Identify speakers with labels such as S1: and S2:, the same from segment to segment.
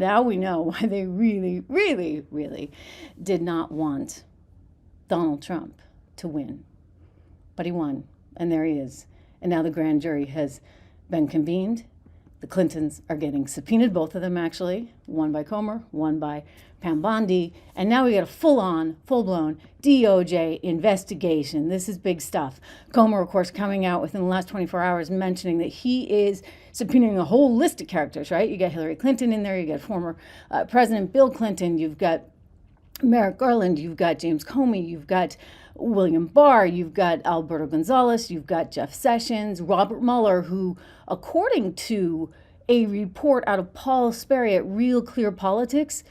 S1: Now we know why they really, really, really did not want Donald Trump to win. But he won, and there he is. And now the grand jury has been convened. The Clintons are getting subpoenaed, both of them actually, one by Comer, one by Pam Bondi, and now we got a full-blown DOJ investigation. This is big stuff. Comer, of course, coming out within the last 24 hours mentioning that he is subpoenaing a whole list of characters, right? You got Hillary Clinton in there, you got former President Bill Clinton, you've got Merrick Garland, you've got James Comey, you've got William Barr, you've got Alberto Gonzales, you've got Jeff Sessions, Robert Mueller, who, according to a report out of Paul Sperry at Real Clear Politics,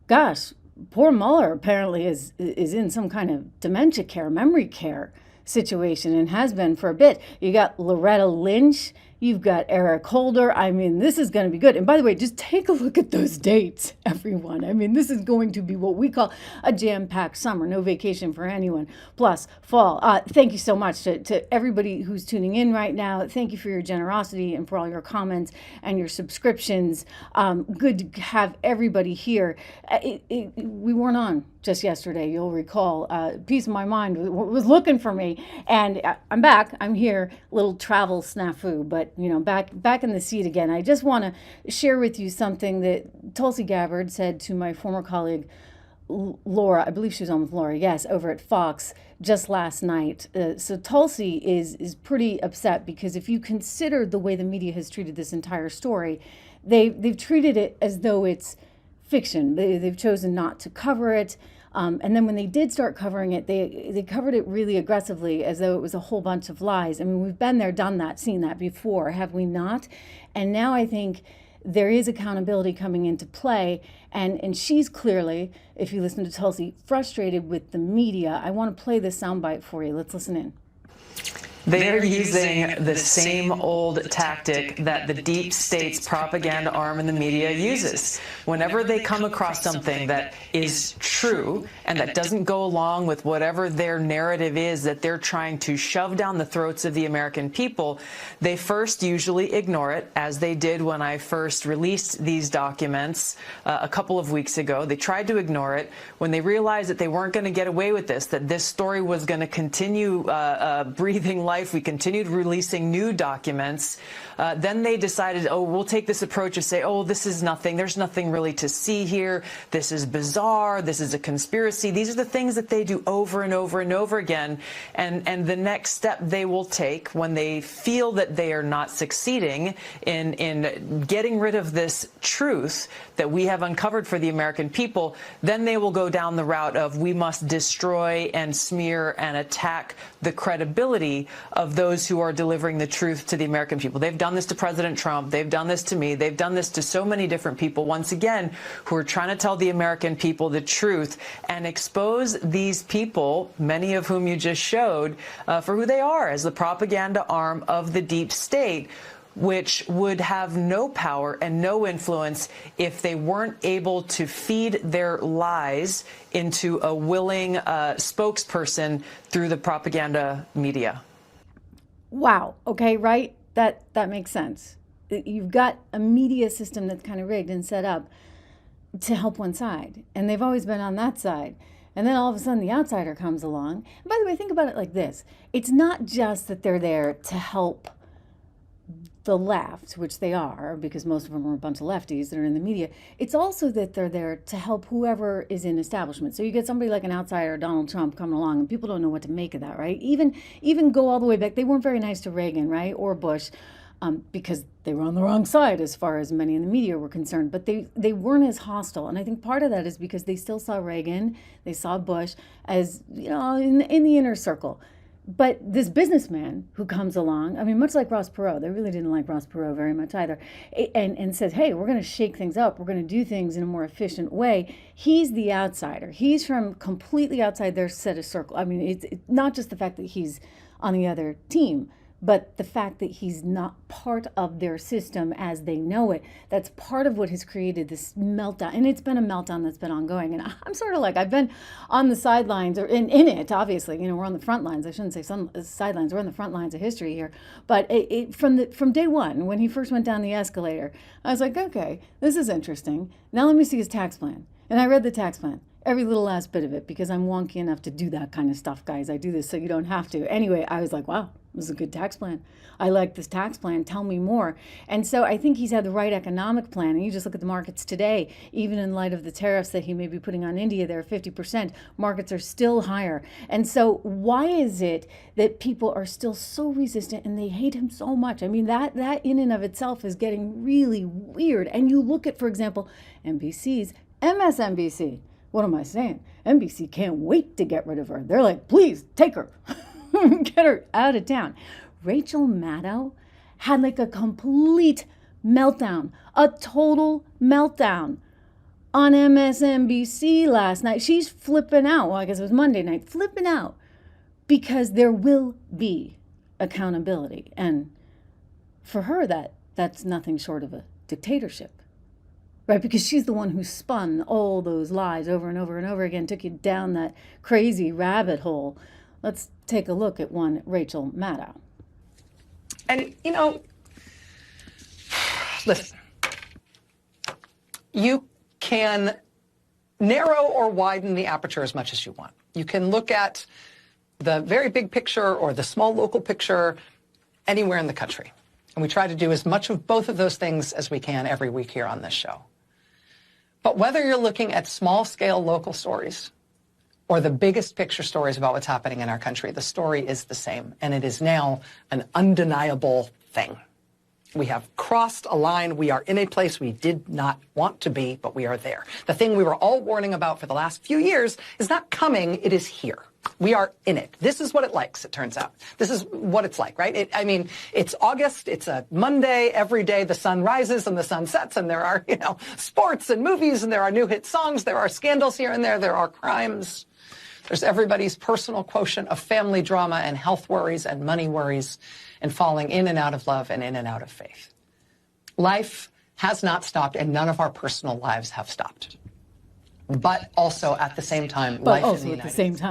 S1: gosh, poor Mueller apparently is in some kind of dementia care, memory care situation, and has been for a bit. You got Loretta Lynch, you've got Eric Holder. I mean, this is going to be good. And by the way, just take a look at those dates, everyone. I mean, this is going to be what we call a jam-packed summer, no vacation for anyone, plus fall. Thank you so much to everybody who's tuning in right now. Thank you for your generosity and for all your comments and your subscriptions. Good to have everybody here. We weren't on just yesterday, you'll recall. Peace of my mind was looking for me, and I'm back. I'm here. Little travel snafu, but back in the seat again. I just want to share with you something that Tulsi Gabbard said to my former colleague Laura. I believe she was on with Laura, yes, over at Fox just last night. So Tulsi is pretty upset because if you consider the way the media has treated this entire story, they've treated it as though it's fiction. They've chosen not to cover it. And then when they did start covering it, they covered it really aggressively as though it was a whole bunch of lies. I mean, we've been there, done that, seen that before, have we not? And now I think there is accountability coming into play. And she's clearly, if you listen to Tulsi, frustrated with the media. I want to play this soundbite for you. Let's listen in.
S2: They're using the same old tactic that the deep state's propaganda arm in the media uses. Whenever they come across something that is true and that doesn't go along with whatever their narrative is that they're trying to shove down the throats of the American people, they first usually ignore it, as they did when I first released these documents a couple of weeks ago. They tried to ignore it. When they realized that they weren't going to get away with this, that this story was going to continue breathing life, we continued releasing new documents, then they decided, oh, we'll take this approach of say, oh, this is nothing. There's nothing really to see here. This is bizarre. This is a conspiracy. These are the things that they do over and over and over again. And the next step they will take when they feel that they are not succeeding in getting rid of this truth that we have uncovered for the American people, then they will go down the route of we must destroy and smear and attack the credibility of those who are delivering the truth to the American people. They've done this to President Trump. They've done this to me. They've done this to so many different people, once again, who are trying to tell the American people the truth and expose these people, many of whom you just showed, for who they are as the propaganda arm of the deep state, which would have no power and no influence if they weren't able to feed their lies into a willing spokesperson through the propaganda media.
S1: Wow. Okay, right? That makes sense. You've got a media system that's kind of rigged and set up to help one side, and they've always been on that side. And then all of a sudden the outsider comes along. And by the way, think about it like this. It's not just that they're there to help the left, which they are, because most of them are a bunch of lefties that are in the media. It's also that they're there to help whoever is in establishment. So you get somebody like an outsider, Donald Trump, coming along, and people don't know what to make of that, right? Even go all the way back. They weren't very nice to Reagan, right, or Bush, because they were on the wrong side as far as many in the media were concerned. But they weren't as hostile, and I think part of that is because they still saw Reagan, they saw Bush as in the inner circle. But this businessman who comes along, I mean, much like Ross Perot, they really didn't like Ross Perot very much either, and says, hey, we're going to shake things up. We're going to do things in a more efficient way. He's the outsider. He's from completely outside their set of circle. I mean, it's not just the fact that he's on the other team, But the fact that he's not part of their system as they know it, that's part of what has created this meltdown. And it's been a meltdown that's been ongoing. And I'm sort of like, I've been on the sidelines, or in it, obviously. We're on the front lines. I shouldn't say some sidelines. We're on the front lines of history here. But from day one, when he first went down the escalator, I was like, okay, this is interesting. Now let me see his tax plan. And I read the tax plan. Every little last bit of it, because I'm wonky enough to do that kind of stuff, guys. I do this so you don't have to. Anyway, I was like, wow, this is a good tax plan. I like this tax plan. Tell me more. And so I think he's had the right economic plan. And you just look at the markets today, even in light of the tariffs that he may be putting on India, they're 50%. Markets are still higher. And so why is it that people are still so resistant and they hate him so much? I mean, that in and of itself is getting really weird. And you look at, for example, NBC's MSNBC. What am I saying? NBC can't wait to get rid of her. They're like, please take her. Get her out of town. Rachel Maddow had like a complete meltdown, a total meltdown on MSNBC last night. She's flipping out. Well, I guess it was Monday night, flipping out because there will be accountability. And for her, that's nothing short of a dictatorship. Right, because she's the one who spun all those lies over and over and over again, took you down that crazy rabbit hole. Let's take a look at one Rachel Maddow.
S3: And, listen, you can narrow or widen the aperture as much as you want. You can look at the very big picture or the small local picture anywhere in the country. And we try to do as much of both of those things as we can every week here on this show. But whether you're looking at small-scale local stories or the biggest picture stories about what's happening in our country, the story is the same, and it is now an undeniable thing. We have crossed a line. We are in a place we did not want to be, but we are there. The thing we were all warning about for the last few years is not coming, it is here. We are in it. This is what it likes, it turns out. This is what it's like, right? It's August, it's a Monday, every day the sun rises and the sun sets, and there are, sports and movies, and there are new hit songs, there are scandals here and there are crimes. There's everybody's personal quotient of family drama and health worries and money worries and falling in and out of love and in and out of faith. Life has not stopped, and none of our personal lives have stopped. But also at the same time, life in the United States.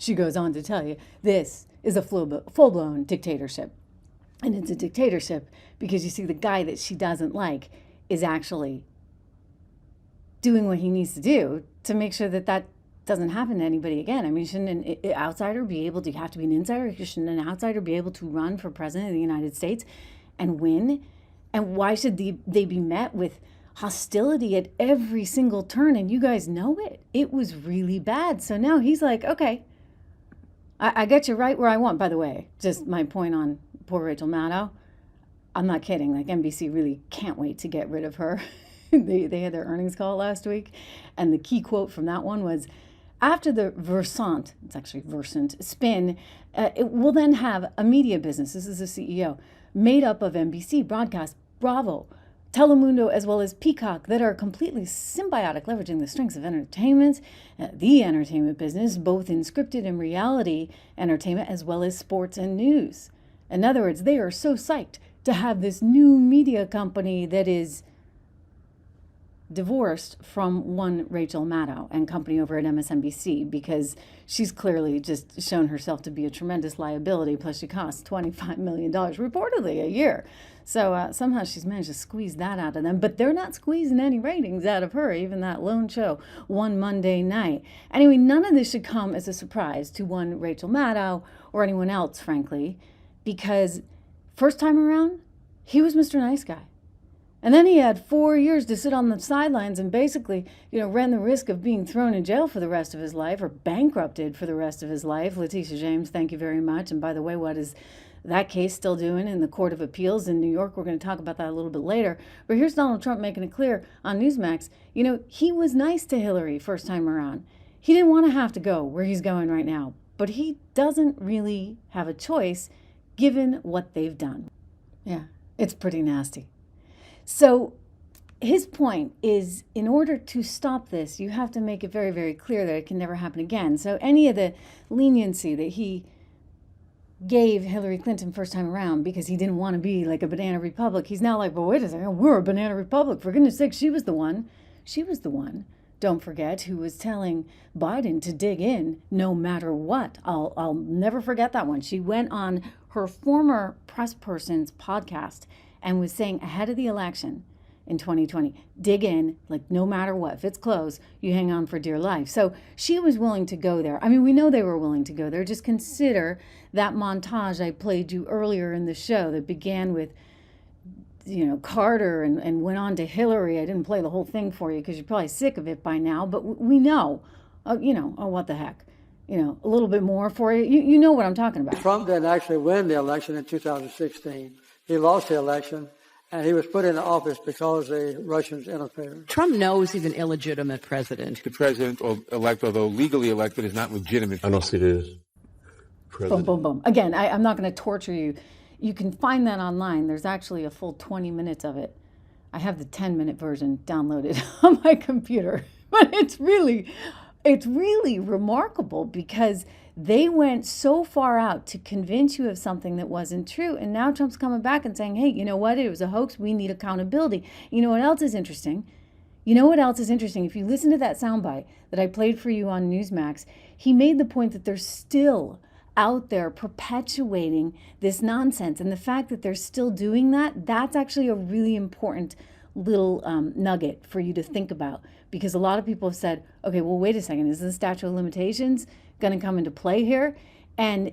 S1: She goes on to tell you, this is a full-blown dictatorship. And it's a dictatorship because you see the guy that she doesn't like is actually doing what he needs to do to make sure that doesn't happen to anybody again. I mean, shouldn't an outsider be able to, you have to be an insider, shouldn't an outsider be able to run for president of the United States and win? And why should they be met with hostility at every single turn? And you guys know it. It was really bad. So now he's like, okay, I get you right where I want. By the way, just my point on poor Rachel Maddow. I'm not kidding. Like, NBC really can't wait to get rid of her. They had their earnings call last week. And the key quote from that one was, after the Versant, it's actually Versant, spin, it will then have a media business, this is the CEO, made up of NBC, Broadcast, Bravo, Telemundo, as well as Peacock, that are completely symbiotic, leveraging the strengths of entertainment, the entertainment business, both in scripted and reality entertainment, as well as sports and news. In other words, they are so psyched to have this new media company that is divorced from one Rachel Maddow and company over at MSNBC, because she's clearly just shown herself to be a tremendous liability. Plus, she costs $25 million reportedly a year. So somehow she's managed to squeeze that out of them. But they're not squeezing any ratings out of her, even that lone show one Monday night. Anyway, none of this should come as a surprise to one Rachel Maddow or anyone else, frankly, because first time around, he was Mr. Nice Guy. And then he had 4 years to sit on the sidelines and basically, ran the risk of being thrown in jail for the rest of his life or bankrupted for the rest of his life. Letitia James, thank you very much. And by the way, what is that case still doing in the Court of Appeals in New York? We're going to talk about that a little bit later. But here's Donald Trump making it clear on Newsmax. He was nice to Hillary first time around. He didn't want to have to go where he's going right now. But he doesn't really have a choice given what they've done. Yeah, it's pretty nasty. So his point is, in order to stop this, you have to make it very, very clear that it can never happen again. So any of the leniency that he gave Hillary Clinton first time around because he didn't want to be like a banana republic. He's now like, well, wait a second, we're a banana republic. For goodness sake, she was the one, don't forget, who was telling Biden to dig in no matter what. I'll never forget that one. She went on her former press person's podcast and was saying ahead of the election in 2020, dig in, like no matter what. If it's close, you hang on for dear life. So she was willing to go there. I mean, we know they were willing to go there. Just consider that montage I played you earlier in the show that began with, Carter and went on to Hillary. I didn't play the whole thing for you because you're probably sick of it by now, but we know, what the heck. A little bit more for you. You know what I'm talking about.
S4: Trump didn't actually win the election in 2016. He lost the election, and he was put into office because the Russians interfered.
S5: Trump knows he's an illegitimate president.
S6: The president-elect, although legally elected, is not legitimate.
S7: I don't see this.
S1: Boom, boom, boom. Again, I'm not going to torture you. You can find that online. There's actually a full 20 minutes of it. I have the 10-minute version downloaded on my computer. But it's really remarkable because they went so far out to convince you of something that wasn't true. And now Trump's coming back and saying, hey, you know what? It was a hoax. We need accountability. You know what else is interesting? If you listen to that soundbite that I played for you on Newsmax, he made the point that they're still out there perpetuating this nonsense. And the fact that they're still doing that, that's actually a really important little nugget for you to think about. Because a lot of people have said, okay, well, wait a second, is the statute of limitations going to come into play here? And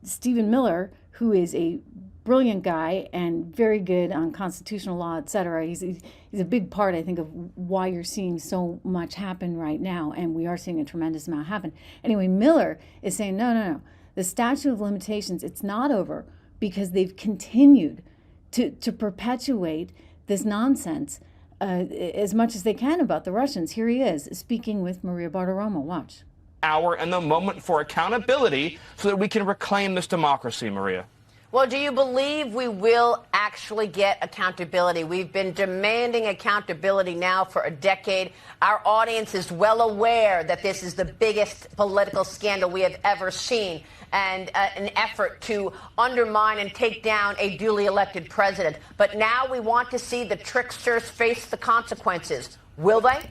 S1: Stephen Miller, who is a brilliant guy and very good on constitutional law, et cetera, he's a big part, I think, of why you're seeing so much happen right now. And we are seeing a tremendous amount happen. Anyway, Miller is saying, no. The statute of limitations, it's not over because they've continued to perpetuate this nonsense as much as they can about the Russians. Here he is speaking with Maria Bartiromo. Watch.
S8: Hour and the moment for accountability so that we can reclaim this democracy, Maria.
S9: Well, do you believe we will actually get accountability? We've been demanding accountability now for a decade. Our audience is well aware that this is the biggest political scandal we have ever seen and an effort to undermine and take down a duly elected president. But now we want to see the tricksters face the consequences. Will they?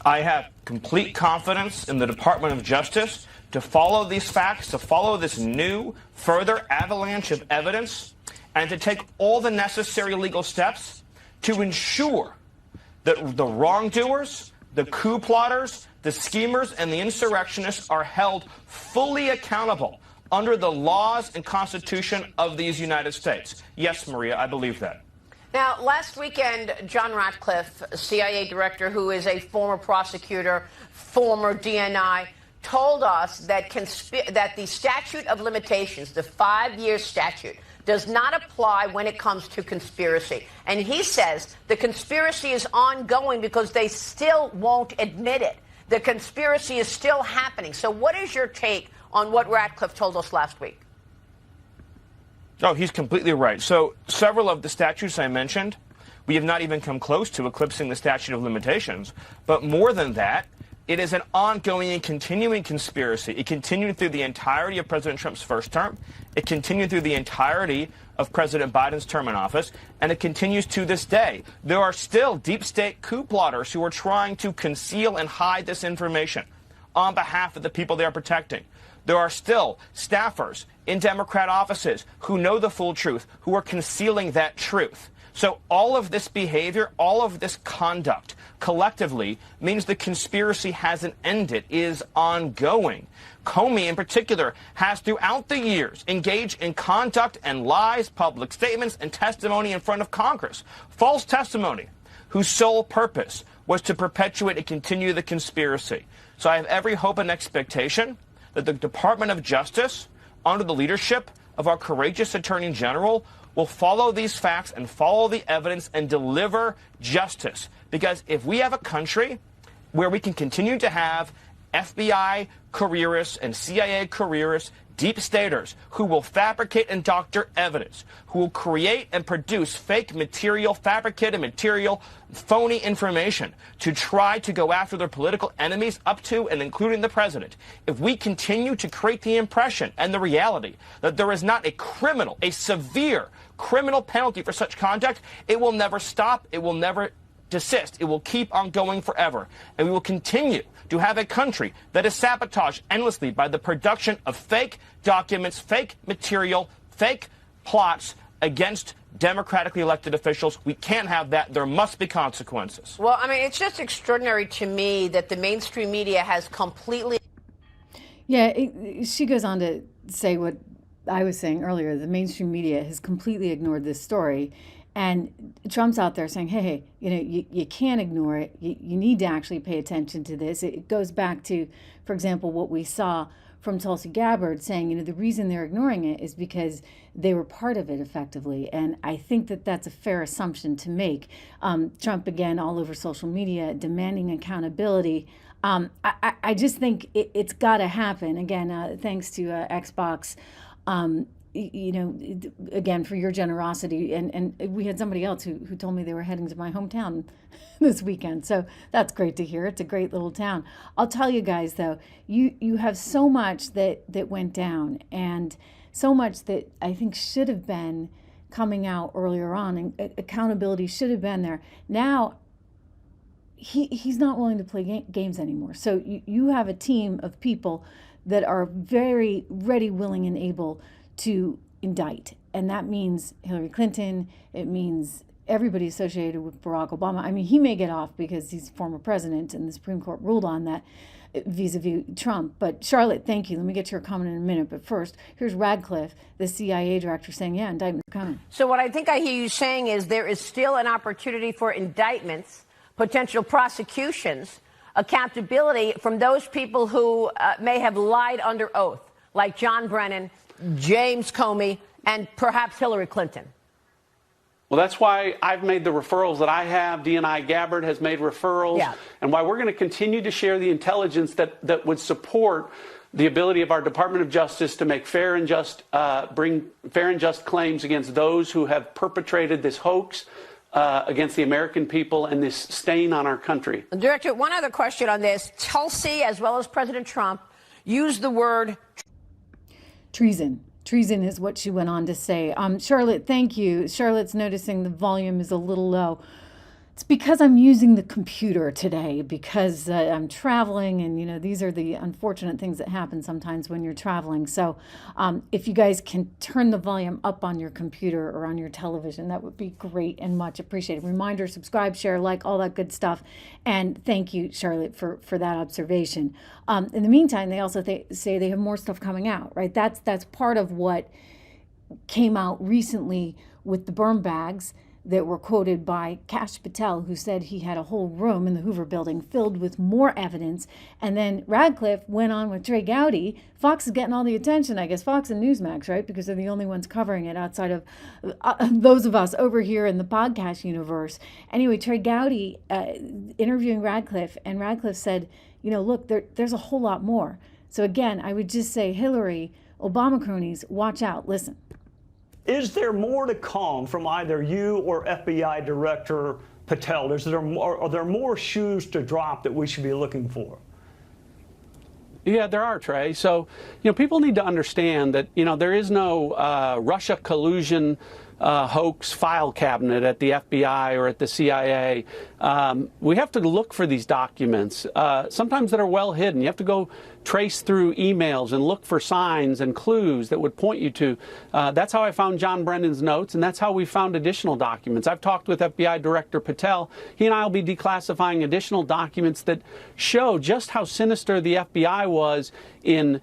S8: I have complete confidence in the Department of Justice to follow these facts, to follow this new, further avalanche of evidence, and to take all the necessary legal steps to ensure that the wrongdoers, the coup plotters, the schemers, and the insurrectionists are held fully accountable under the laws and Constitution of these United States. Yes, Maria, I believe that.
S9: Now, last weekend, John Ratcliffe, CIA director who is a former prosecutor, former DNI, told us that the statute of limitations, the 5-year statute, does not apply when it comes to conspiracy. And he says the conspiracy is ongoing because they still won't admit it. The conspiracy is still happening. So what is your take on what Ratcliffe told us last week?
S8: Oh, he's completely right. So several of the statutes I mentioned, we have not even come close to eclipsing the statute of limitations. But more than that, it is an ongoing and continuing conspiracy. It continued through the entirety of President Trump's first term. It continued through the entirety of President Biden's term in office. And it continues to this day. There are still deep state coup plotters who are trying to conceal and hide this information on behalf of the people they are protecting. There are still staffers in Democrat offices who know the full truth, who are concealing that truth. So all of this behavior, all of this conduct collectively means the conspiracy hasn't ended, is ongoing. Comey in particular has throughout the years engaged in conduct and lies, public statements, and testimony in front of Congress. False testimony whose sole purpose was to perpetuate and continue the conspiracy. So I have every hope and expectation that the Department of Justice, under the leadership of our courageous Attorney General, will follow these facts and follow the evidence and deliver justice. Because if we have a country where we can continue to have FBI careerists and CIA careerists, deep staters, who will fabricate and doctor evidence, who will create and produce fake material, fabricated material, phony information to try to go after their political enemies, up to and including the president. If we continue to create the impression and the reality that there is not a criminal, a severe criminal penalty for such conduct, it will never stop. It will never desist. It will keep on going forever. And we will continue to have a country that is sabotaged endlessly by the production of fake documents, fake material, fake plots against democratically elected officials. We can't have that. There must be consequences.
S9: Well, I mean, it's just extraordinary to me that the mainstream media has completely...
S1: Yeah, she goes on to say what I was saying earlier. The mainstream media has completely ignored this story. And Trump's out there saying, hey, you can't ignore it. You need to actually pay attention to this. It goes back to, for example, what we saw from Tulsi Gabbard saying, the reason they're ignoring it is because they were part of it effectively. And I think that that's a fair assumption to make. Trump, again, all over social media, demanding accountability. I just think it's got to happen. Again, thanks to Xbox. Again, for your generosity. And we had somebody else who told me they were heading to my hometown this weekend. So that's great to hear. It's a great little town. I'll tell you guys, though, you have so much that went down and so much that I think should have been coming out earlier on, and accountability should have been there. Now, he's not willing to play games anymore. So you have a team of people that are very ready, willing, and able to indict. And that means Hillary Clinton. It means everybody associated with Barack Obama. I mean, he may get off because he's former president and the Supreme Court ruled on that vis-a-vis Trump. But Charlotte, thank you. Let me get to your comment in a minute. But first, here's Radcliffe, the CIA director, saying, yeah, indictments are coming.
S9: So what I think I hear you saying is there is still an opportunity for indictments, potential prosecutions, accountability from those people who may have lied under oath, like John Brennan, James Comey, and perhaps Hillary Clinton.
S7: Well, that's why I've made the referrals that I have. D&I Gabbard has made referrals.
S9: Yeah.
S7: And why we're going to continue to share the intelligence that would support the ability of our Department of Justice to make bring fair and just claims against those who have perpetrated this hoax against the American people and this stain on our country.
S9: Director, one other question on this. Tulsi, as well as President Trump, used the word
S1: treason. Treason is what she went on to say. Charlotte, thank you. Charlotte's noticing the volume is a little low. It's because I'm using the computer today, because I'm traveling, and these are the unfortunate things that happen sometimes when you're traveling. So if you guys can turn the volume up on your computer or on your television, that would be great and much appreciated. Reminder, subscribe, share, like, all that good stuff. And thank you, Charlotte, for that observation. In the meantime, they also say they have more stuff coming out, right? That's part of what came out recently with the burn bags that were quoted by Kash Patel, who said he had a whole room in the Hoover building filled with more evidence. And then Radcliffe went on with Trey Gowdy. Fox is getting all the attention, I guess, Fox and Newsmax, right? Because they're the only ones covering it outside of those of us over here in the podcast universe. Anyway, Trey Gowdy interviewing Radcliffe, and Radcliffe said, look, there's a whole lot more. So again, I would just say, Hillary, Obama cronies, watch out, listen.
S10: Is there more to come from either you or FBI Director Patel? Are there more shoes to drop that we should be looking for?
S7: Yeah, there are, Trey. So, people need to understand that, there is no Russia collusion hoax file cabinet at the FBI or at the CIA. We have to look for these documents, sometimes that are well hidden. You have to go trace through emails and look for signs and clues that would point you to. That's how I found John Brennan's notes, and that's how we found additional documents. I've talked with FBI Director Patel. He and I will be declassifying additional documents that show just how sinister the FBI was in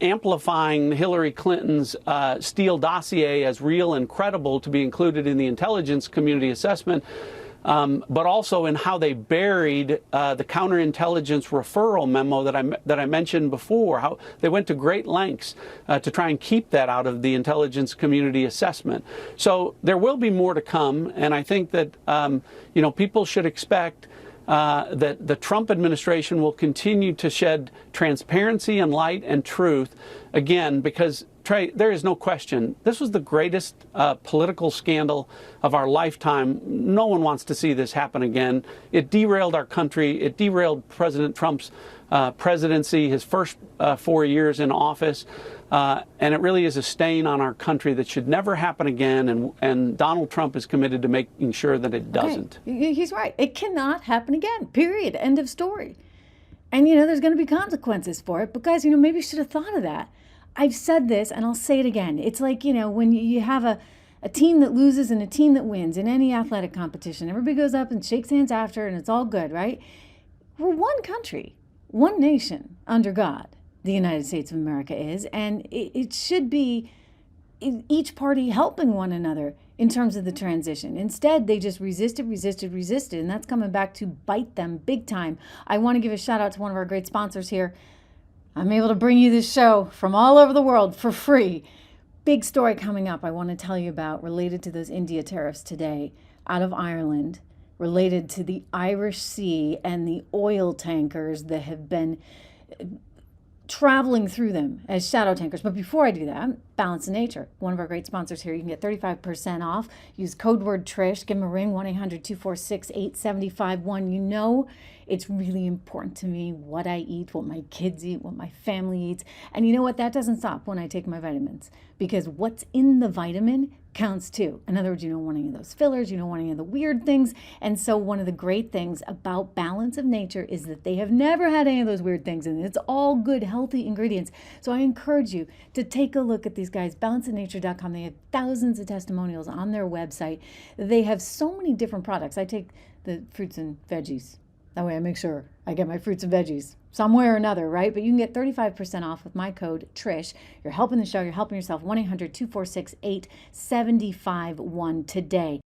S7: amplifying Hillary Clinton's Steele dossier as real and credible to be included in the intelligence community assessment, but also in how they buried the counterintelligence referral memo that I mentioned before, how they went to great lengths to try and keep that out of the intelligence community assessment. So there will be more to come, and I think that people should expect that the Trump administration will continue to shed transparency and light and truth, again, because, Trey, there is no question, this was the greatest political scandal of our lifetime. No one wants to see this happen again. It derailed our country. It derailed President Trump's presidency, his first 4 years in office. And it really is a stain on our country that should never happen again. And Donald Trump is committed to making sure that it doesn't.
S1: Okay. He's right. It cannot happen again, period. End of story. And, there's going to be consequences for it. But, guys, maybe you should have thought of that. I've said this, and I'll say it again. It's like, when you have a team that loses and a team that wins in any athletic competition. Everybody goes up and shakes hands after, and it's all good, right? We're one country, one nation under God. The United States of America is, and it should be each party helping one another in terms of the transition. Instead, they just resisted, and that's coming back to bite them big time. I want to give a shout out to one of our great sponsors here. I'm able to bring you this show from all over the world for free. Big story coming up I want to tell you about related to those India tariffs today out of Ireland, related to the Irish Sea and the oil tankers that have been traveling through them as shadow tankers. But before I do that, Balance in Nature, one of our great sponsors here. You can get 35% off. Use code word Trish. Give them a ring, 1-800-246-8751. It's really important to me what I eat, what my kids eat, what my family eats. And you know what? That doesn't stop when I take my vitamins, because what's in the vitamin counts too. In other words, you don't want any of those fillers, you don't want any of the weird things. And so one of the great things about Balance of Nature is that they have never had any of those weird things in it. It's all good, healthy ingredients. So I encourage you to take a look at these guys, balanceofnature.com. They have thousands of testimonials on their website. They have so many different products. I take the fruits and veggies. That way I make sure I get my fruits and veggies some way or another, right? But you can get 35% off with my code Trish. You're helping the show. You're helping yourself. 1-800-246-8751 today.